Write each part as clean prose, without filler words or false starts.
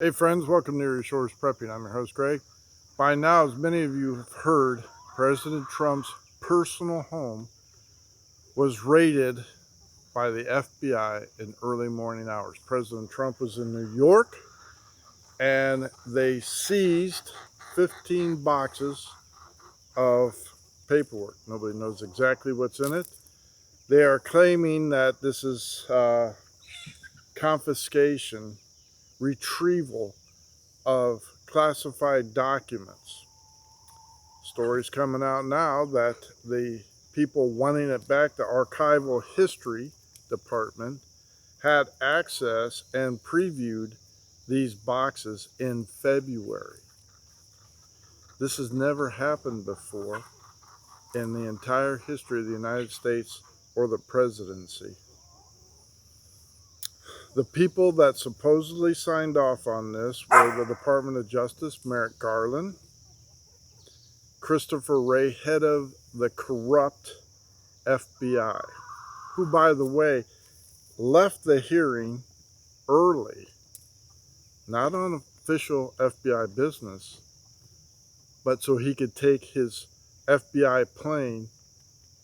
Hey friends, welcome to Your Shores Prepping. I'm your host Greg. By now, as many of you have heard, President Trump's personal home was raided by the FBI in early morning hours. President Trump was in New York and they seized 15 boxes of paperwork. Nobody knows exactly what's in it. They are claiming that this is confiscation, retrieval of classified documents. Stories coming out now that the people wanting it back, the Archival History Department, had access and previewed these boxes in February. This has never happened before in the entire history of the United States or the presidency. The people that supposedly signed off on this were the Department of Justice, Merrick Garland, Christopher Wray, head of the corrupt FBI, who, by the way, left the hearing early, not on official FBI business, but so he could take his FBI plane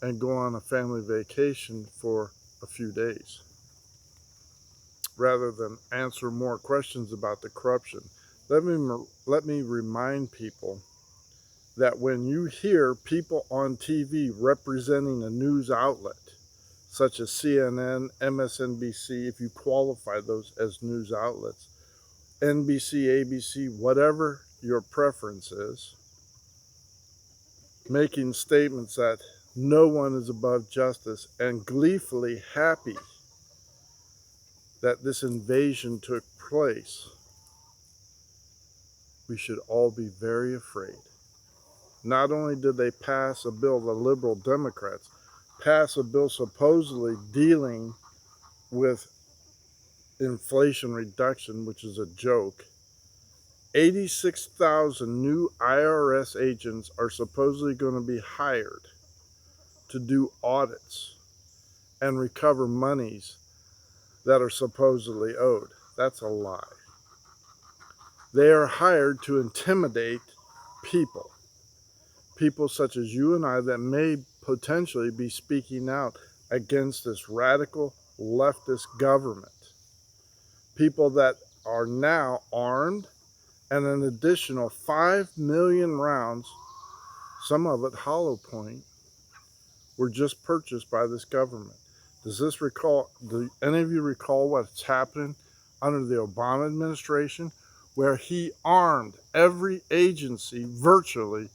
and go on a family vacation for a few days, rather than answer more questions about the corruption. Let me remind people that when you hear people on TV representing a news outlet, such as CNN, MSNBC, if you qualify those as news outlets, NBC, ABC, whatever your preference is, making statements that no one is above justice and gleefully happy that this invasion took place, we should all be very afraid. Not only did they pass a bill, the liberal Democrats pass a bill supposedly dealing with inflation reduction, which is a joke. 86,000 new IRS agents are supposedly going to be hired to do audits and recover monies that are supposedly owed. That's a lie. They are hired to intimidate people such as you and I that may potentially be speaking out against this radical leftist government. People that are now armed, and an additional 5 million rounds, some of it hollow point, were just purchased by this government. Do any of you recall what's happening under the Obama administration, where he armed every agency virtually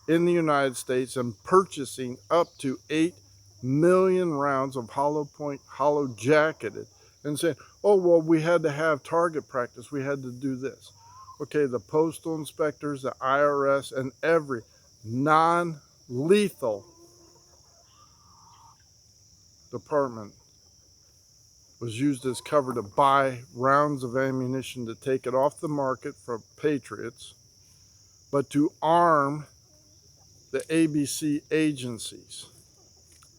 in the United States and purchasing up to 8 million rounds of hollow point, hollow jacketed, and saying, oh, well, we had to have target practice, we had to do this. Okay, the postal inspectors, the IRS, and every non-lethal department was used as cover to buy rounds of ammunition to take it off the market for patriots, but to arm the ABC agencies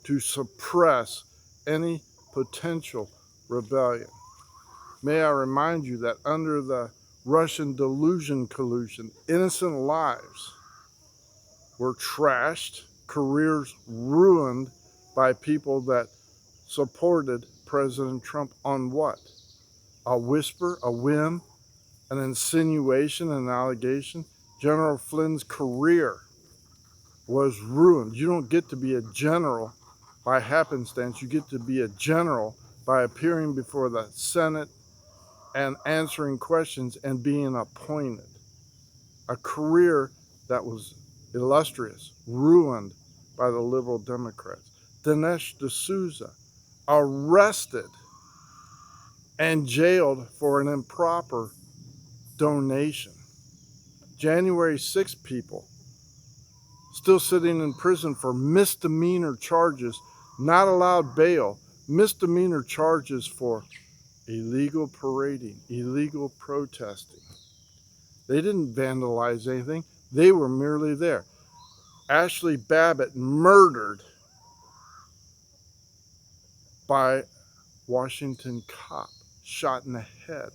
to suppress any potential rebellion. May I remind you that under the Russian collusion, innocent lives were trashed, careers ruined by people that supported President Trump on what? A whisper, a whim, an insinuation, an allegation. General Flynn's career was ruined. You don't get to be a general by happenstance. You get to be a general by appearing before the Senate and answering questions and being appointed. A career that was illustrious, ruined by the liberal Democrats. Dinesh D'Souza, arrested and jailed for an improper donation. January 6 people still sitting in prison for misdemeanor charges, not allowed bail, misdemeanor charges for illegal parading, illegal protesting. They didn't vandalize anything. They were merely there. Ashley Babbitt murdered by Washington cop, shot in the head.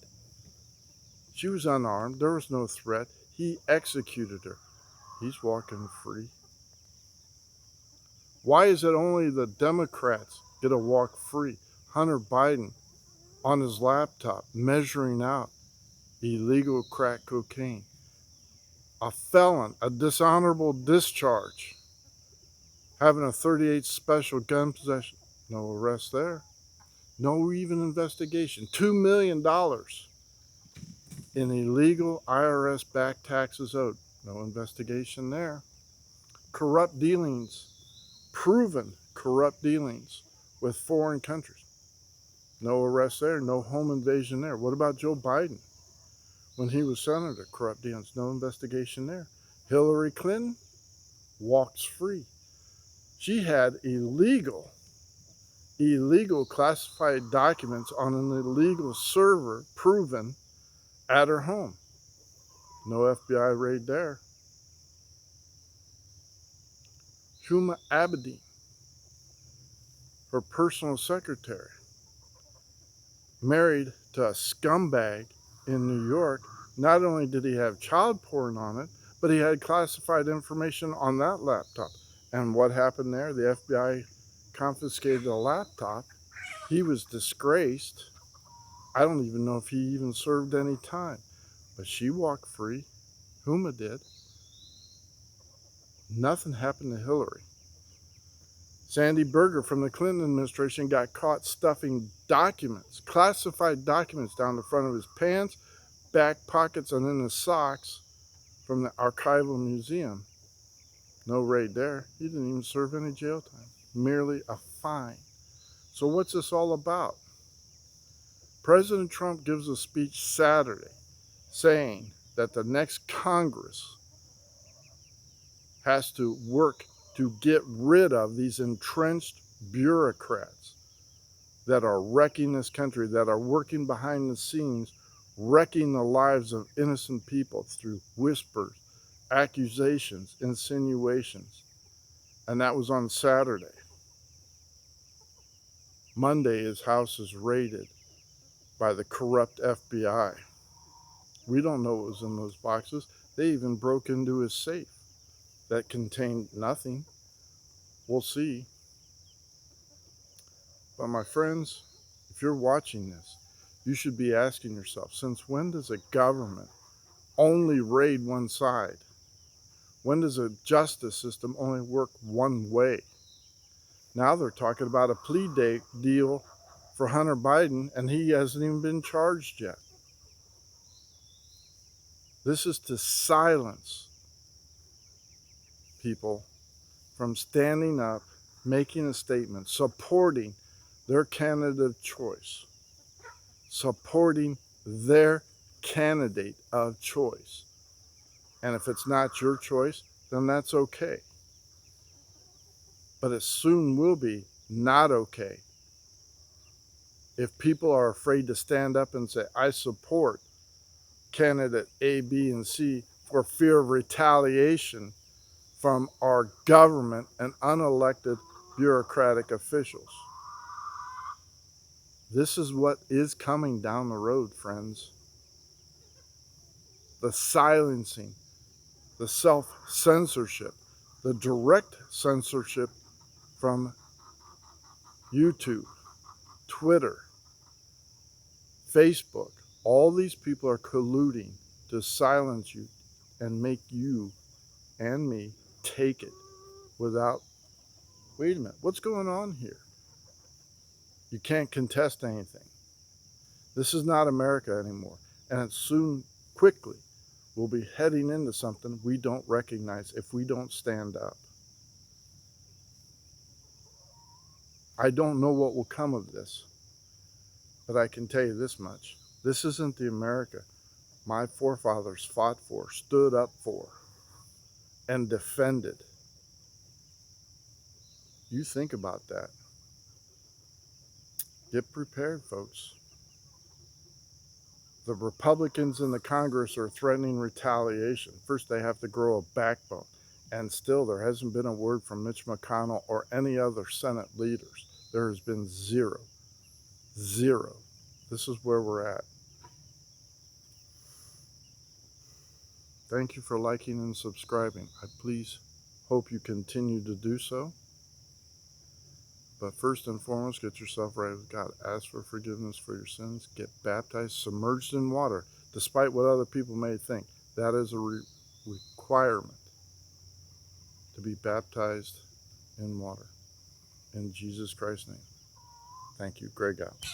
She was unarmed. There was no threat. He executed her. He's walking free. Why is it only the Democrats get to walk free? Hunter Biden on his laptop measuring out illegal crack cocaine. A felon, a dishonorable discharge, having a .38 special gun possession. No arrest there. No even investigation. $2 million in illegal IRS back taxes owed. No investigation there. Corrupt dealings, proven corrupt dealings with foreign countries. No arrest there, no home invasion there. What about Joe Biden? When he was senator, corrupt dealings, no investigation there. Hillary Clinton walks free. She had illegal classified documents on an illegal server proven at her home. No FBI raid there. Huma Abedin, her personal secretary, married to a scumbag in New York. Not only did he have child porn on it, but he had classified information on that laptop. And what happened there? The FBI confiscated the laptop. He was disgraced. I don't even know if he even served any time. But she walked free. Huma did. Nothing happened to Hillary. Sandy Berger from the Clinton administration got caught stuffing documents, classified documents, down the front of his pants, back pockets, and in his socks from the archival museum. No raid there. He didn't even serve any jail time. Merely a fine. So what's this all about? President Trump gives a speech Saturday saying that the next Congress has to work to get rid of these entrenched bureaucrats that are wrecking this country, that are working behind the scenes, wrecking the lives of innocent people through whispers, accusations, insinuations. And that was on Saturday. Monday, his house is raided by the corrupt FBI. We don't know what was in those boxes. They even broke into his safe that contained nothing. We'll see. But my friends, if you're watching this, you should be asking yourself, since when does a government only raid one side? When does a justice system only work one way? Now they're talking about a plea deal for Hunter Biden, and he hasn't even been charged yet. This is to silence people from standing up, making a statement, supporting their candidate of choice, supporting their candidate of choice. And if it's not your choice, then that's okay. But it soon will be not okay if people are afraid to stand up and say, I support candidate A, B, and C for fear of retaliation from our government and unelected bureaucratic officials. This is what is coming down the road, friends. The silencing, the self-censorship, the direct censorship from YouTube, Twitter, Facebook. All these people are colluding to silence you and make you and me take it without, wait a minute, what's going on here? You can't contest anything. This is not America anymore. And it soon, quickly, will be heading into something we don't recognize if we don't stand up. I don't know what will come of this, but I can tell you this much. This isn't the America my forefathers fought for, stood up for, and defended. You think about that. Get prepared, folks. The Republicans in the Congress are threatening retaliation. First, they have to grow a backbone. And still, there hasn't been a word from Mitch McConnell or any other Senate leaders. There has been zero. Zero. This is where we're at. Thank you for liking and subscribing. I please hope you continue to do so. But first and foremost, get yourself right with God. Ask for forgiveness for your sins. Get baptized, submerged in water, despite what other people may think. That is a requirement, to be baptized in water. In Jesus Christ's name. Thank you. Greg out.